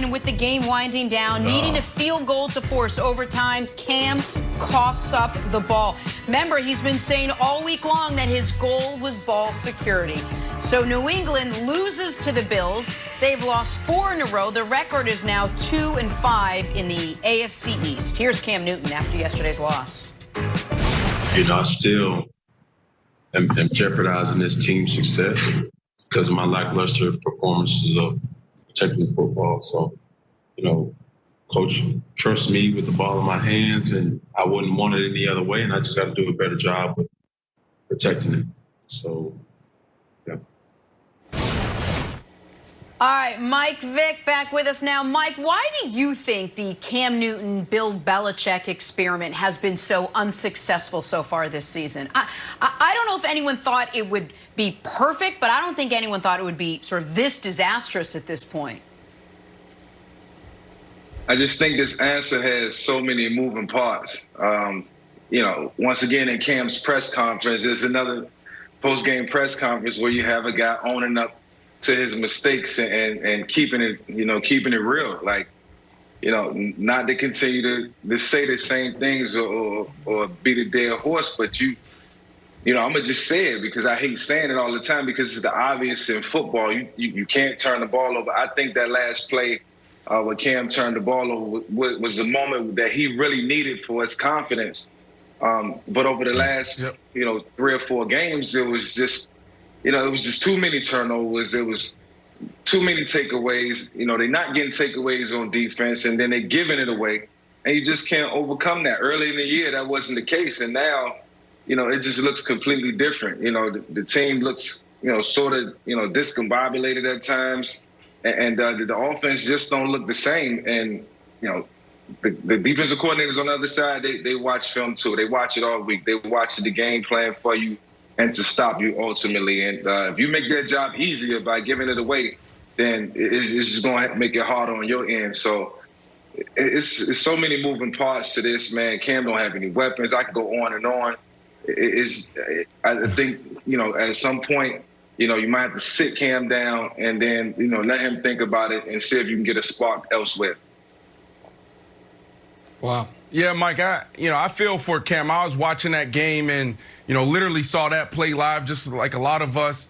And with the game winding down, needing a field goal to force overtime, Cam coughs up the ball. Remember, he's been saying all week long that his goal was ball security. So New England loses to the Bills. They've lost 4 in a row. The record is now 2-5 in the AFC East. Here's Cam Newton after yesterday's loss. I still am jeopardizing this team's success because of my lackluster performances of protecting the football. So, Coach trusts me with the ball in my hands, and I wouldn't want it any other way, and I just got to do a better job with protecting it. So, yeah. All right, Mike Vick back with us now. Mike, why do you think the Cam Newton, Bill Belichick experiment has been so unsuccessful so far this season? I don't know if anyone thought it would be perfect, but I don't think anyone thought it would be sort of this disastrous at this point. I just think this answer has so many moving parts. Once again, in Cam's press conference, there's another post-game press conference where you have a guy owning up to his mistakes and keeping it real. Like, not to continue to say the same things or beat a dead horse, but I'm gonna just say it because I hate saying it all the time because it's the obvious in football. You can't turn the ball over. I think that last play when Cam turned the ball over was the moment that he really needed for his confidence. But over the last 3 or 4 games, it was just too many turnovers. It was too many takeaways. They're not getting takeaways on defense, and then they're giving it away. And you just can't overcome that. Early in the year, that wasn't the case. And now, it just looks completely different. The team looks, sort of, discombobulated at times. And the offense just don't look the same. And, the defensive coordinators on the other side, they watch film too. They watch it all week. They watch the game plan for you and to stop you ultimately. And if you make their job easier by giving it away, then it's just going to make it harder on your end. So it's so many moving parts to this, man. Cam don't have any weapons. I could go on and on. I think, at some point, you might have to sit Cam down and then, let him think about it and see if you can get a spark elsewhere. Wow. Yeah, Mike, I feel for Cam. I was watching that game and, literally saw that play live just like a lot of us.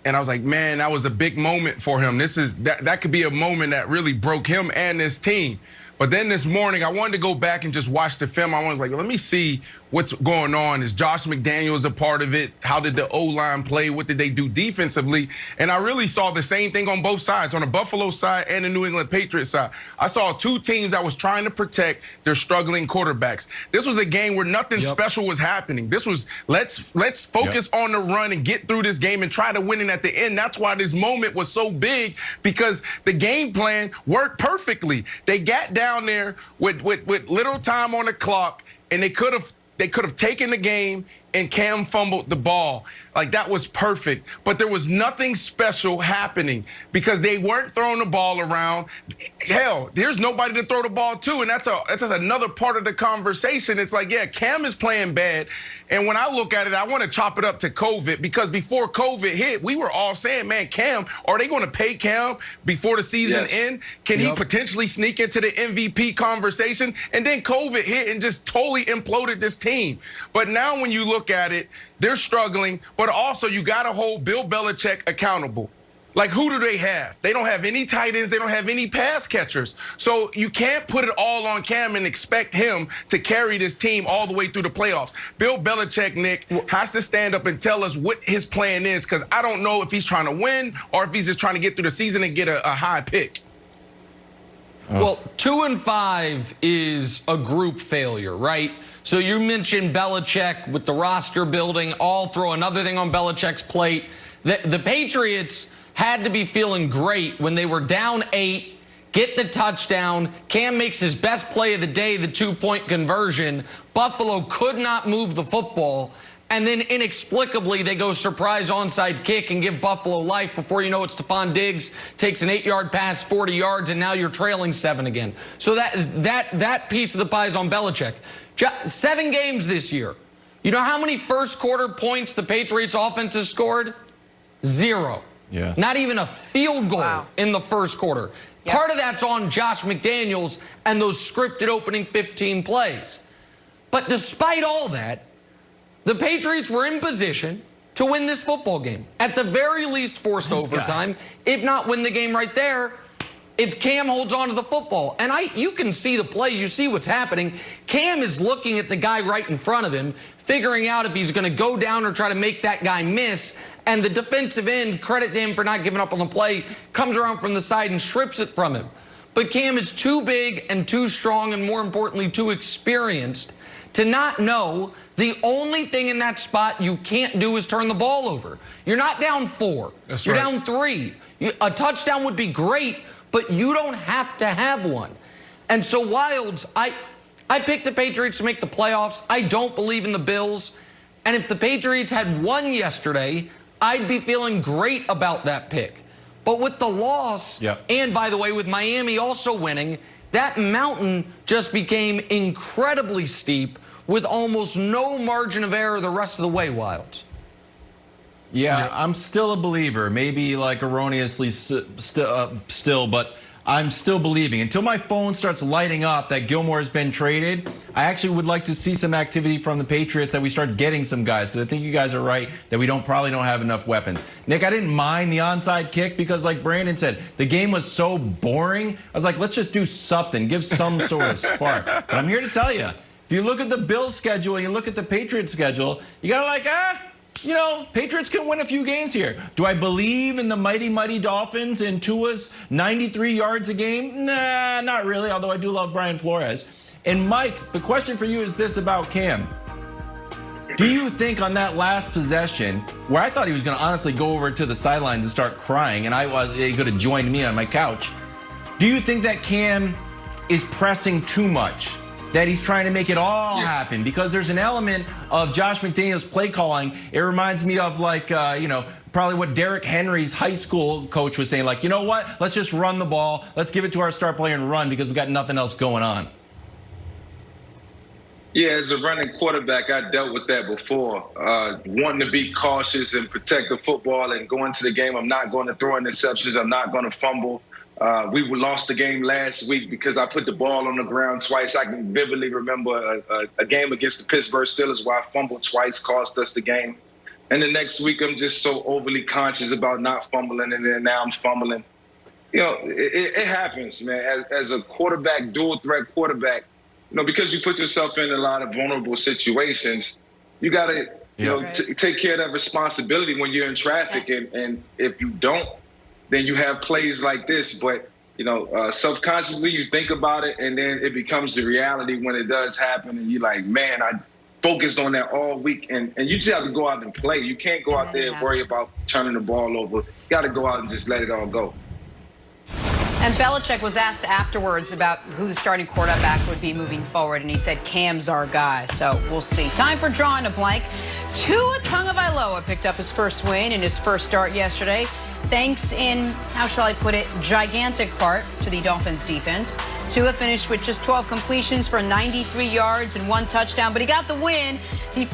And I was like, man, that was a big moment for him. That could be a moment that really broke him and this team. But then this morning, I wanted to go back and just watch the film. I was like, let me see what's going on. Is Josh McDaniels a part of it? How did the O-line play? What did they do defensively? And I really saw the same thing on both sides, on the Buffalo side and the New England Patriots side. I saw 2 teams that was trying to protect their struggling quarterbacks. This was a game where nothing special was happening. This was, let's focus on the run and get through this game and try to win it at the end. That's why this moment was so big, because the game plan worked perfectly. They got down there with little time on the clock, and they could have taken the game, and Cam fumbled the ball. Like, that was perfect. But there was nothing special happening because they weren't throwing the ball around. Hell, there's nobody to throw the ball to, and that's just another part of the conversation. It's like, yeah, Cam is playing bad. And when I look at it, I want to chop it up to COVID, because before COVID hit, we were all saying, man, Cam, are they going to pay Cam before the season end? Can he potentially sneak into the MVP conversation? And then COVID hit and just totally imploded this team. But now when you look at it, they're struggling, but also you got to hold Bill Belichick accountable. Like, who do they have? They don't have any tight ends. They don't have any pass catchers. So you can't put it all on Cam and expect him to carry this team all the way through the playoffs. Bill Belichick, Nick, has to stand up and tell us what his plan is, because I don't know if he's trying to win or if he's just trying to get through the season and get a high pick. Well, 2-5 is a group failure, right? So you mentioned Belichick with the roster building. I'll throw another thing on Belichick's plate. The Patriots had to be feeling great when they were down 8, get the touchdown. Cam makes his best play of the day, the 2-point conversion. Buffalo could not move the football. And then inexplicably, they go surprise onside kick and give Buffalo life. Before you know it, Stephon Diggs takes an 8-yard pass, 40 yards, and now you're trailing 7 again. So that piece of the pie is on Belichick. 7 games this year. You know how many first quarter points the Patriots offense has scored? 0. Yeah. Not even a field goal in the first quarter. Yep. Part of that's on Josh McDaniels and those scripted opening 15 plays. But despite all that, the Patriots were in position to win this football game. At the very least, forced overtime, if not win the game right there, if Cam holds on to the football. And you can see the play. You see what's happening. Cam is looking at the guy right in front of him, figuring out if he's going to go down or try to make that guy miss. And the defensive end, credit to him for not giving up on the play, comes around from the side and strips it from him. But Cam is too big and too strong and, more importantly, too experienced to not know the only thing in that spot you can't do is turn the ball over. You're not down 4. You're down 3. A touchdown would be great, but you don't have to have one. And so, Wilds, I picked the Patriots to make the playoffs. I don't believe in the Bills. And if the Patriots had won yesterday, I'd be feeling great about that pick. But with the loss, and by the way, with Miami also winning, that mountain just became incredibly steep with almost no margin of error the rest of the way, Wilds. Yeah, I'm still a believer. Maybe like erroneously still, but I'm still believing. Until my phone starts lighting up that Gilmore has been traded, I actually would like to see some activity from the Patriots, that we start getting some guys, because I think you guys are right that we probably don't have enough weapons. Nick, I didn't mind the onside kick because, like Brandon said, the game was so boring. I was like, let's just do something, give some sort of spark. But I'm here to tell you, if you look at the Bills schedule and you look at the Patriots schedule, you got to Patriots can win a few games here. Do I believe in the mighty, mighty Dolphins and Tua's 93 yards a game? Nah, not really, although I do love Brian Flores. And Mike, the question for you is this about Cam. Do you think on that last possession, where I thought he was going to honestly go over to the sidelines and start crying, and he could have joined me on my couch, do you think that Cam is pressing too much? That he's trying to make it all happen? Because there's an element of Josh McDaniels' play calling. It reminds me of probably what Derrick Henry's high school coach was saying, like, you know what? Let's just run the ball. Let's give it to our star player and run because we've got nothing else going on. Yeah, as a running quarterback, I dealt with that before. Wanting to be cautious and protect the football and go into the game. I'm not going to throw interceptions. I'm not going to fumble. We lost the game last week because I put the ball on the ground twice. I can vividly remember a game against the Pittsburgh Steelers where I fumbled twice, cost us the game. And the next week, I'm just so overly conscious about not fumbling, and then now I'm fumbling. It happens, man. As a quarterback, dual threat quarterback, because you put yourself in a lot of vulnerable situations, you got to take care of that responsibility when you're in traffic. And if you don't, then you have plays like this. But, self-consciously you think about it, and then it becomes the reality when it does happen. And you're like, man, I focused on that all week. And you just have to go out and play. You can't go out there and worry about turning the ball over. You got to go out and just let it all go. And Belichick was asked afterwards about who the starting quarterback would be moving forward, and he said, Cam's our guy. So we'll see. Time for drawing a blank. Tua Tagovailoa picked up his first win in his first start yesterday, thanks in, how shall I put it, gigantic part to the Dolphins defense. Tua finished with just 12 completions for 93 yards and 1 touchdown, but he got the win. He